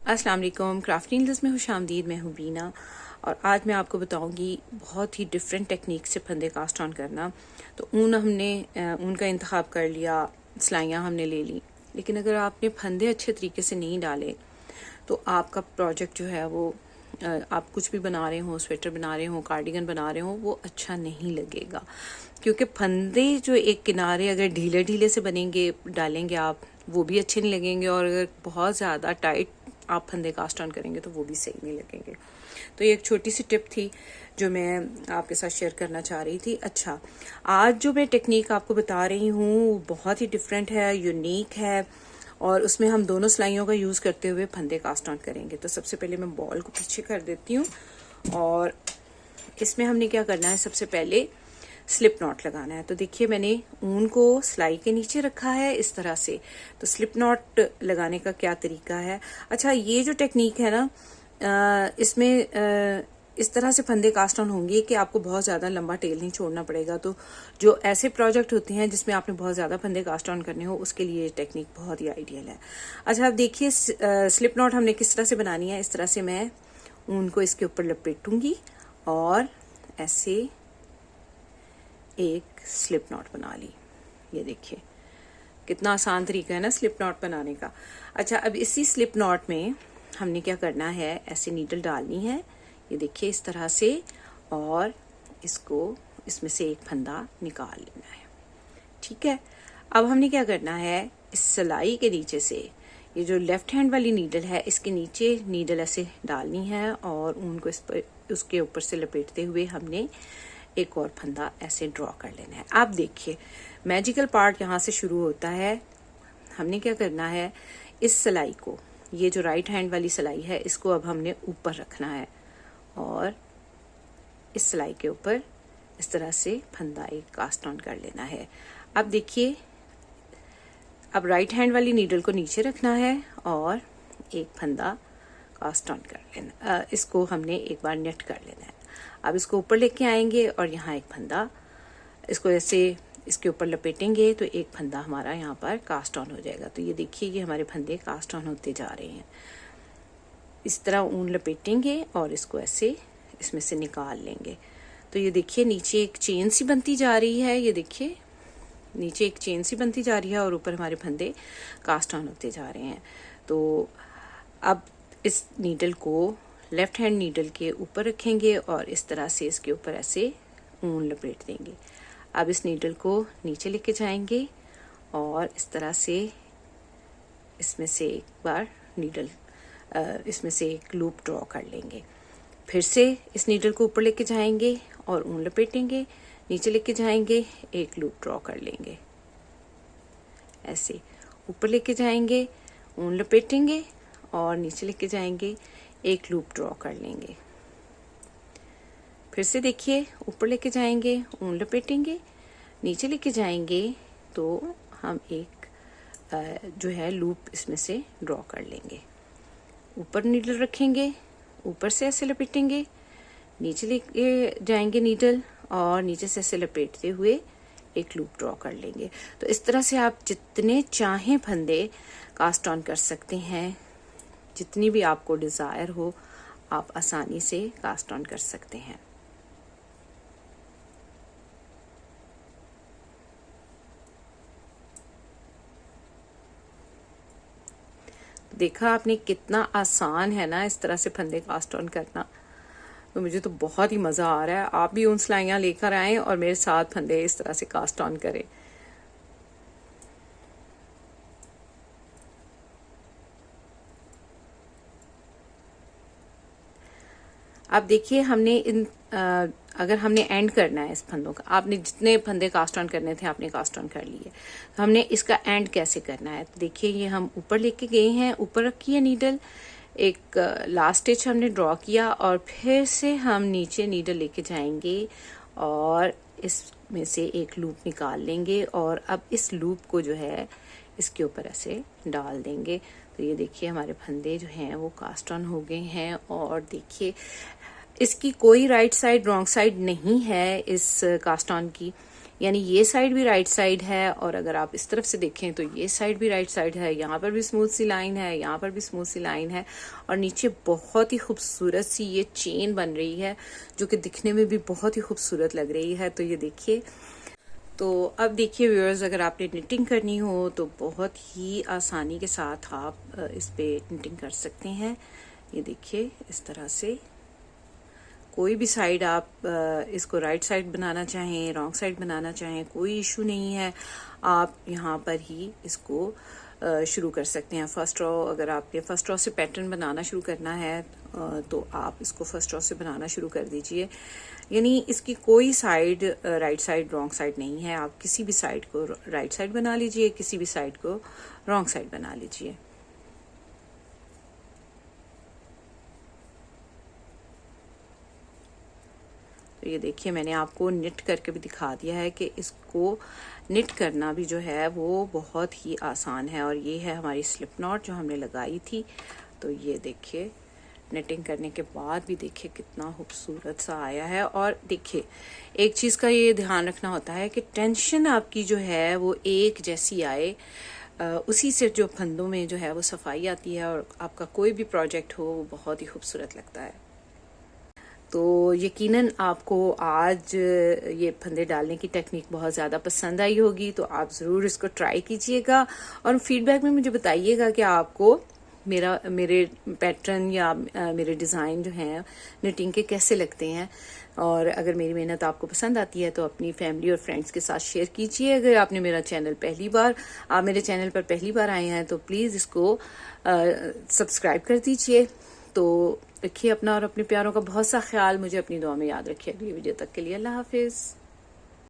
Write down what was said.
अस्सलाम वालेकुम। Crafting needles में खुशामदीद। मैं हूँ बीना और आज मैं आपको बताऊँगी बहुत ही डिफरेंट टेक्निक से फंदे कास्ट ऑन करना। तो ऊन का इंतखाब कर लिया, सिलाइयाँ हमने ले ली, लेकिन अगर आपने फंदे अच्छे तरीके से नहीं डाले तो आपका प्रोजेक्ट जो है वो आप कुछ भी बना रहे हो, स्वेटर बना रहे हो, कार्डिगन बना रहे हो, वो अच्छा नहीं लगेगा। क्योंकि फंदे जो एक किनारे अगर ढीले ढीले से बनेंगे डालेंगे आप, वो भी अच्छे नहीं लगेंगे, और अगर बहुत ज़्यादा टाइट आप फंदे कास्ट ऑन करेंगे तो वो भी सही नहीं लगेंगे। तो ये एक छोटी सी टिप थी जो मैं आपके साथ शेयर करना चाह रही थी। अच्छा, आज जो मैं टेक्निक आपको बता रही हूँ वो बहुत ही डिफरेंट है, यूनिक है, और उसमें हम दोनों सिलाइयों का यूज़ करते हुए फंदे कास्ट ऑन करेंगे। तो सबसे पहले मैं बॉल को पीछे कर देती हूँ और इसमें हमने क्या करना है, सबसे पहले स्लिप नॉट लगाना है। तो देखिए मैंने ऊन को सिलाई के नीचे रखा है इस तरह से। तो स्लिप नॉट लगाने का क्या तरीका है। अच्छा, ये जो टेक्निक है ना, इसमें इस तरह से फंदे कास्ट ऑन होंगे कि आपको बहुत ज़्यादा लंबा टेल नहीं छोड़ना पड़ेगा। तो जो ऐसे प्रोजेक्ट होते हैं जिसमें आपने बहुत ज़्यादा फंदे कास्ट ऑन करने हो, उसके लिए ये टेक्निक बहुत ही आइडियल है। अच्छा, अब देखिए स्लिप नॉट हमने किस तरह से बनानी है। इस तरह से मैं ऊन को इसके ऊपर लपेटूंगी और ऐसे एक स्लिप नॉट बना ली। ये देखिए कितना आसान तरीका है ना स्लिप नॉट बनाने का। अच्छा, अब इसी स्लिप नॉट में हमने क्या करना है, ऐसे नीडल डालनी है, ये देखिए इस तरह से, और इसको इसमें से एक फंदा निकाल लेना है। ठीक है, अब हमने क्या करना है, इस सिलाई के नीचे से ये जो लेफ्ट हैंड वाली नीडल है, इसके नीचे नीडल ऐसे डालनी है और ऊन को इस पर उसके ऊपर से लपेटते हुए हमने एक और फंदा ऐसे ड्रॉ कर लेना है। आप देखिए मैजिकल पार्ट यहाँ से शुरू होता है। हमने क्या करना है, इस सिलाई को, ये जो राइट हैंड वाली सिलाई है, इसको अब हमने ऊपर रखना है और इस सिलाई के ऊपर इस तरह से फंदा एक कास्ट ऑन कर लेना है। अब देखिए, अब राइट हैंड वाली नीडल को नीचे रखना है और एक फंदा कास्ट ऑन कर लेना, इसको हमने एक बार नेट कर लेना है। अब इसको ऊपर लेके आएंगे और यहाँ एक फंदा, इसको ऐसे इसके ऊपर लपेटेंगे तो एक फंदा हमारा यहाँ पर कास्ट ऑन हो जाएगा। तो ये देखिए ये हमारे फंदे कास्ट ऑन होते जा रहे हैं। इस तरह ऊन लपेटेंगे और इसको ऐसे इसमें से निकाल लेंगे। तो ये देखिए नीचे एक चेन सी बनती जा रही है, ये देखिए नीचे एक चेन सी बनती जा रही है और ऊपर हमारे फंदे कास्ट ऑन होते जा रहे हैं। तो अब इस नीडल को लेफ्ट हैंड नीडल के ऊपर रखेंगे और इस तरह से इसके ऊपर ऐसे ऊन लपेट देंगे। अब इस नीडल को नीचे लेके जाएंगे और इस तरह से इसमें से एक बार नीडल इसमें से एक लूप ड्रॉ कर लेंगे। फिर से इस नीडल को ऊपर लेके जाएंगे और ऊन लपेटेंगे, नीचे लेके जाएंगे, एक लूप ड्रॉ कर लेंगे, ऐसे ऊपर लेके जाएंगे, ऊन लपेटेंगे और नीचे लेके जाएंगे, एक लूप ड्रॉ कर लेंगे। फिर से देखिए ऊपर लेके जाएंगे, ऊन लपेटेंगे, नीचे लेके जाएंगे, तो हम एक जो है लूप इसमें से ड्रॉ कर लेंगे। ऊपर नीडल रखेंगे, ऊपर से ऐसे लपेटेंगे, नीचे लेके जाएंगे नीडल और नीचे से ऐसे लपेटते हुए एक लूप ड्रॉ कर लेंगे। तो इस तरह से आप जितने चाहें फंदे कास्ट ऑन कर सकते हैं, जितनी भी आपको डिज़ायर हो आप आसानी से कास्ट ऑन कर सकते हैं। देखा आपने कितना आसान है ना इस तरह से फंदे कास्ट ऑन करना। तो मुझे तो बहुत ही मज़ा आ रहा है। आप भी उन सिलाइयाँ लेकर आएँ और मेरे साथ फंदे इस तरह से कास्ट ऑन करें। अब देखिए हमने अगर हमने एंड करना है इस फंदों का, आपने जितने फंदे कास्ट ऑन करने थे आपने कास्ट ऑन कर लिए, तो हमने इसका एंड कैसे करना है। तो देखिए ये हम ऊपर लेके गए हैं, ऊपर रखी है नीडल, एक लास्ट स्टिच हमने ड्रॉ किया और फिर से हम नीचे नीडल लेके जाएंगे और इसमें से एक लूप निकाल लेंगे और अब इस लूप को जो है इसके ऊपर ऐसे डाल देंगे। तो ये देखिए हमारे फंदे जो हैं वो कास्ट ऑन हो गए हैं। और देखिए इसकी कोई राइट साइड रॉन्ग साइड नहीं है इस कास्ट ऑन की, यानी ये साइड भी राइट साइड है, और अगर आप इस तरफ से देखें तो ये साइड भी राइट साइड है। यहाँ पर भी स्मूथ सी लाइन है, यहाँ पर भी स्मूथ सी लाइन है, और नीचे बहुत ही खूबसूरत सी ये चेन बन रही है जो कि दिखने में भी बहुत ही खूबसूरत लग रही है। तो ये देखिए, तो अब देखिए व्यूअर्स, अगर आपने निटिंग करनी हो तो बहुत ही आसानी के साथ आप इस पे निटिंग कर सकते हैं। ये देखिए, इस तरह से कोई भी साइड आप इसको राइट साइड बनाना चाहें, रॉन्ग साइड बनाना चाहें, कोई इशू नहीं है। आप यहाँ पर ही इसको शुरू कर सकते हैं। फर्स्ट रो, अगर आपने फर्स्ट रो से पैटर्न बनाना शुरू करना है तो आप इसको फर्स्ट रो से बनाना शुरू कर दीजिए। यानी इसकी कोई side right side wrong side नहीं है। आप किसी भी साइड को राइट साइड बना लीजिए, किसी भी साइड को रॉन्ग साइड बना लीजिए। तो ये देखिए, मैंने आपको निट करके भी दिखा दिया है कि इसको निट करना भी जो है वो बहुत ही आसान है। और ये है हमारी स्लिप नॉट जो हमने लगाई थी। तो ये देखिए, निटिंग करने के बाद भी देखिए कितना खूबसूरत सा आया है। और देखिए, एक चीज़ का ये ध्यान रखना होता है कि टेंशन आपकी जो है वो एक जैसी आए, उसी से जो फंदों में जो है वो सफाई आती है, और आपका कोई भी प्रोजेक्ट हो वो बहुत ही खूबसूरत लगता है। तो यकीनन आपको आज ये फंदे डालने की टेक्निक बहुत ज़्यादा पसंद आई होगी। तो आप ज़रूर इसको ट्राई कीजिएगा और फीडबैक में मुझे बताइएगा कि आपको मेरे पैटर्न या मेरे डिज़ाइन जो हैं निटिंग के कैसे लगते हैं। और अगर मेरी मेहनत आपको पसंद आती है तो अपनी फैमिली और फ्रेंड्स के साथ शेयर कीजिए। अगर आपने मेरे चैनल पर पहली बार आए हैं तो प्लीज़ इसको सब्सक्राइब कर दीजिए। तो रखिए अपना और अपने प्यारों का बहुत सा ख्याल। मुझे अपनी दुआ में याद रखिए। अगली वीडियो तक के लिए अल्लाह हाफिज़।